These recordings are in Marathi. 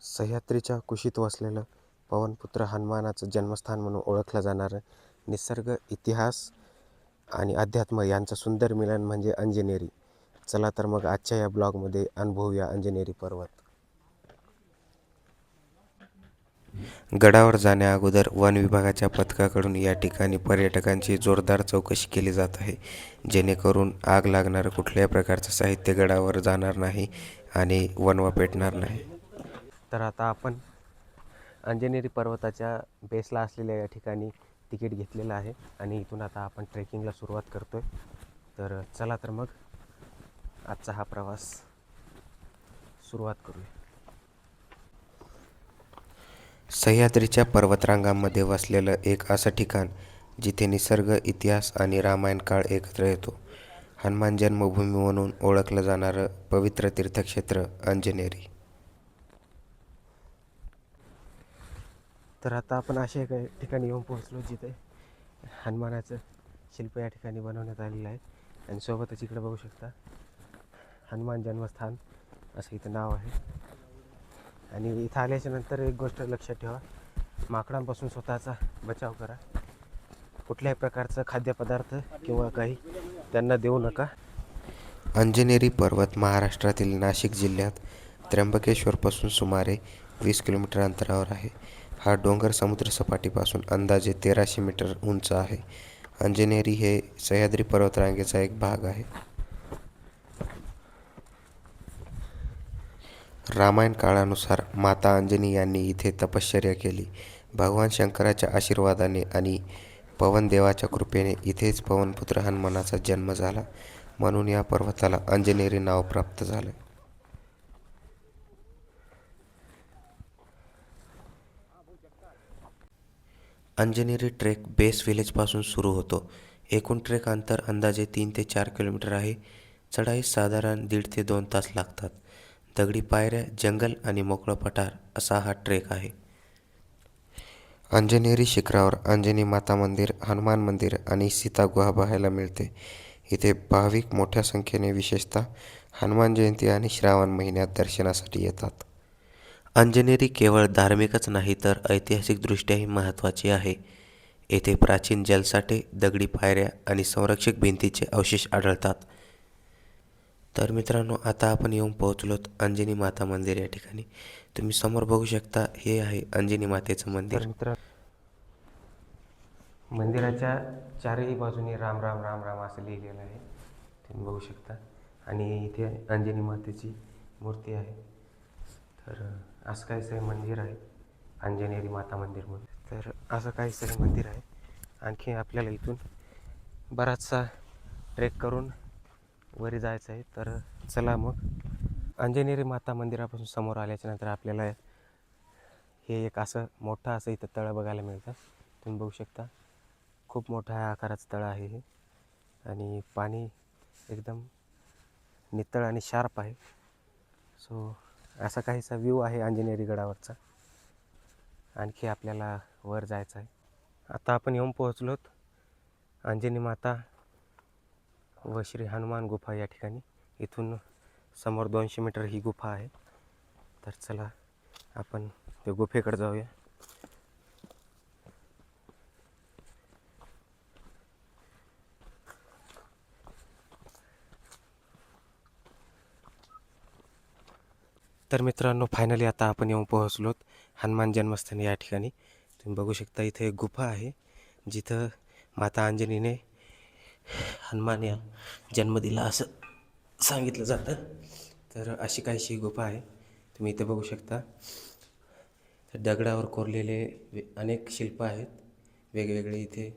सह्याद्रीच्या कुशीत वसलेलं पवनपुत्र हनुमानाचं जन्मस्थान म्हणून ओळखलं जाणारं निसर्ग, इतिहास आणि अध्यात्म यांचं सुंदर मिलन म्हणजे अंजनेरी. चला तर मग आजच्या या ब्लॉगमध्ये अनुभवूया अंजनेरी पर्वत. गडावर जाण्याअगोदर वन विभागाच्या पथकाकडून या ठिकाणी पर्यटकांची जोरदार चौकशी केली जात आहे, जेणेकरून आग लागणारं कुठल्याही प्रकारचं साहित्य गडावर जाणार नाही आणि वणवा पेटणार नाही. तर आता आपण अंजनेरी पर्वताच्या बेसला असलेल्या या ठिकाणी तिकीट घेतलेलं आहे आणि इथून आता आपण ट्रेकिंगला सुरुवात करतोय. तर चला तर मग आजचा हा प्रवास सुरुवात करूया. सह्याद्रीच्या पर्वतरांगांमध्ये वसलेलं एक असं ठिकाण जिथे निसर्ग, इतिहास आणि रामायण काळ एकत्र येतो. हनुमान जन्मभूमी म्हणून ओळखलं जाणारं पवित्र तीर्थक्षेत्र अंजनेरी. तर आता आपण अशा एका ठिकाणी येऊन पोहोचलो जिथे हनुमानाचं शिल्प या ठिकाणी बनवण्यात आलेलं आहे आणि सोबतच इकडे बघू शकता हनुमान जन्मस्थान असं इथं नाव आहे. आणि इथं आल्याच्या नंतर एक गोष्ट लक्षात ठेवा, माकडांपासून स्वतःचा बचाव करा. कुठल्याही प्रकारचं खाद्यपदार्थ किंवा काही त्यांना देऊ नका. अंजनेरी पर्वत महाराष्ट्रातील नाशिक जिल्ह्यात त्र्यंबकेश्वरपासून सुमारे 20 किलोमीटर अंतरावर आहे. हा डोंगर समुद्रसपाटीपासून अंदाजे 1300 मीटर उंच आहे. अंजनेरी हे सह्याद्री पर्वतरांगेचा एक भाग आहे. रामायण काळानुसार माता अंजनी यांनी इथे तपश्चर्या केली. भगवान शंकराच्या आशीर्वादाने आणि पवनदेवाच्या कृपेने इथेच पवनपुत्र हनुमानाचा जन्म झाला, म्हणून या पर्वताला अंजनेरी नाव प्राप्त झालं. अंजनेरी ट्रेक बेस विलेजपासून सुरू होतो. एकूण ट्रेक अंतर अंदाजे 3 ते 4 किलोमीटर आहे. चढाईस साधारण 1.5 ते 2 तास लागतात. दगडी पायऱ्या, जंगल आणि मोकळं पठार असा हा ट्रेक आहे. अंजनेरी शिखरावर अंजनी माता मंदिर, हनुमान मंदिर आणि सीता गुहा पाहायला मिळते. इथे भाविक मोठ्या संख्येने विशेषतः हनुमान जयंती आणि श्रावण महिन्यात दर्शनासाठी येतात. अंजनेरी केवळ धार्मिकच नाही तर ऐतिहासिकदृष्ट्याही महत्त्वाची आहे. येथे प्राचीन जलसाठे, दगडी पायऱ्या आणि संरक्षक भिंतीचे अवशेष आढळतात. तर मित्रांनो, आता आपण येऊन पोहोचलोत अंजनी माता मंदिर या ठिकाणी. तुम्ही समोर बघू शकता, हे आहे अंजनी मातेचं मंदिर. मंदिराच्या चारही बाजूनी राम राम राम राम असं लिहिलेलं आहे, तुम्ही बघू शकता. आणि इथे अंजनी मातेची मूर्ती आहे. तर असं काहीसं मंदिर आहे अंजनेरी माता मंदिर म्हणून. तर असं काहीसं मंदिर आहे. आणखी आपल्याला इथून बराचसा ट्रेक करून वरी जायचं आहे. तर चला मग. अंजनेरी माता मंदिरापासून समोर आल्याच्या नंतर आपल्याला हे एक असं मोठं असं इथं तळं बघायला मिळतं. तुम्ही बघू शकता, खूप मोठ्या आकाराचं तळं आहे हे आणि पाणी एकदम नितळ आणि शार्प आहे. सो असा काहीसा व्ह्यू आहे अंजनेरी गडावरचा. आणखी आपल्याला वर जायचं आहे. आता आपण येऊन पोहोचलोत अंजनी माता व श्री हनुमान गुफा या ठिकाणी. इथून समोर 200 मीटर ही गुफा आहे. तर चला आपण त्या गुफेकडे जाऊया. तर मित्रांनो, फायनली आता आपण येऊन पोहोचलोत हनुमान जन्मस्थान या ठिकाणी. तुम्ही बघू शकता, इथे एक गुफा आहे जिथं माता अंजनीने हनुमान या जन्म दिला असं सांगितलं जातं. तर अशी काहीशी गुफा आहे, तुम्ही इथे बघू शकता. दगडावर कोरलेले अनेक शिल्प आहेत वेगवेगळे. इथे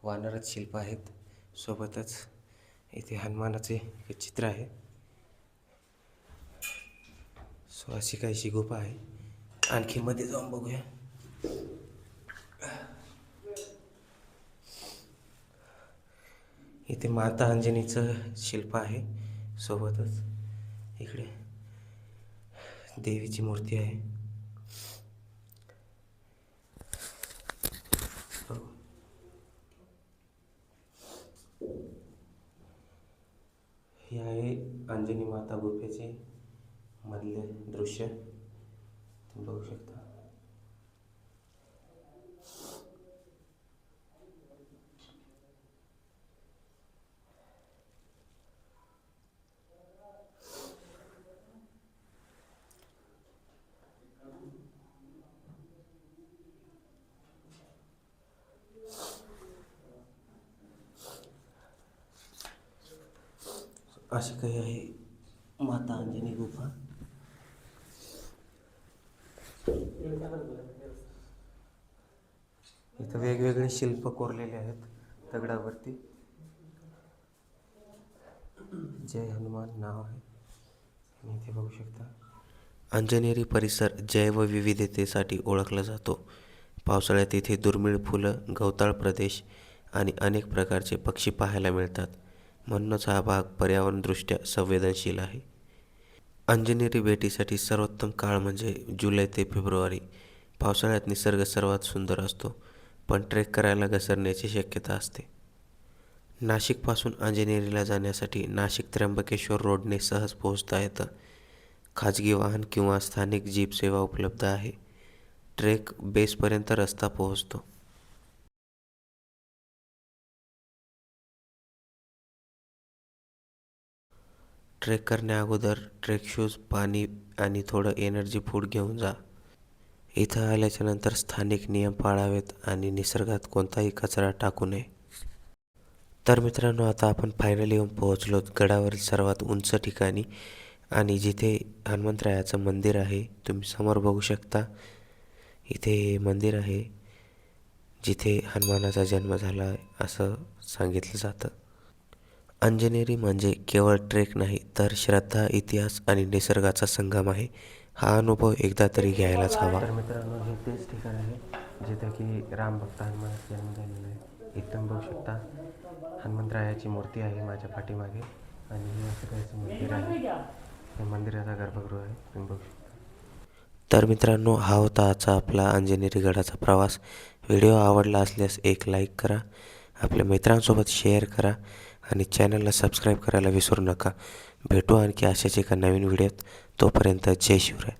वानरच शिल्प आहेत, सोबतच इथे हनुमानाचे एक चित्र आहे. सो अशी काहीशी गुफा आहे. आणखी मध्ये जाऊन बघूया. इथे माता अंजनीचं शिल्प आहे, सोबतच इकडे देवीची मूर्ती आहे. हे आहे अंजनी माता गुफेचे मधले दृश्य. बघू शकता. अशी काही आहे माता अंजनी गुफा. इथं वेगवेगळे शिल्प कोरलेले आहेत दगडावरती. जय हनुमान नाव आहे आणि इथे बघू शकता. अंजनेरी परिसर जैवविविधतेसाठी ओळखला जातो. पावसाळ्यात इथे दुर्मिळ फुलं, गवताळ प्रदेश आणि अनेक प्रकारचे पक्षी पाहायला मिळतात. म्हणूनच हा भाग पर्यावरणदृष्ट्या संवेदनशील आहे. अंजनेरी भेटीसाठी सर्वोत्तम काळ म्हणजे जुलै ते फेब्रुवारी. पावसाळ्यात निसर्ग सर्वात सुंदर असतो, पण ट्रेक करायला घसरण्याची शक्यता असते. नाशिकपासून अंजनेरीला जाण्यासाठी नाशिक त्र्यंबकेश्वर रोडने सहज पोहोचता येतं. खाजगी वाहन किंवा स्थानिक जीप सेवा उपलब्ध आहे. ट्रेक बेसपर्यंत रस्ता पोहोचतो. ट्रेक करण्याअगोदर ट्रेक शूज, पाणी आणि थोडं एनर्जी फूड घेऊन जा. इथं आल्याच्या नंतर स्थानिक नियम पाळावेत आणि निसर्गात कोणताही कचरा टाकू नये. तर मित्रांनो, आता आपण फायनली येऊन पोहोचलो गडावरील सर्वात उंच ठिकाणी आणि जिथे हनुमंतरायाचं मंदिर आहे. तुम्ही समोर बघू शकता. इथे मंदिर आहे जिथे हनुमानाचा जन्म झाला आहे असं सांगितलं जातं. अंजनेरी म्हणजे केवळ ट्रेक नाही, तर श्रद्धा, इतिहास आणि निसर्गाचा संगम आहे. हा अनुभव एकदा तरी घ्यायलाच हवा. तर मित्रांनो, हे तेच ठिकाण आहे जिथं की रामभक्त हनुमानाचा जन्म झालेला आहे. इथं बघू शकता हनुमंतरायाची मूर्ती आहे माझ्या पाठीमागे आणि हे असं काहीचं मंदिर आहे. हे मंदिराचा गर्भगृह आहे, तुम्ही बघू शकता. तर मित्रांनो, हा होता आजचा आपला अंजनेरी गडाचा प्रवास. व्हिडिओ आवडला असल्यास एक लाईक करा, आपल्या मित्रांसोबत शेअर करा आणि चॅनलला सबस्क्राईब करायला विसरू नका. भेटू आणखी अशाच एका नवीन व्हिडिओत. तोपर्यंत जय शिवराय.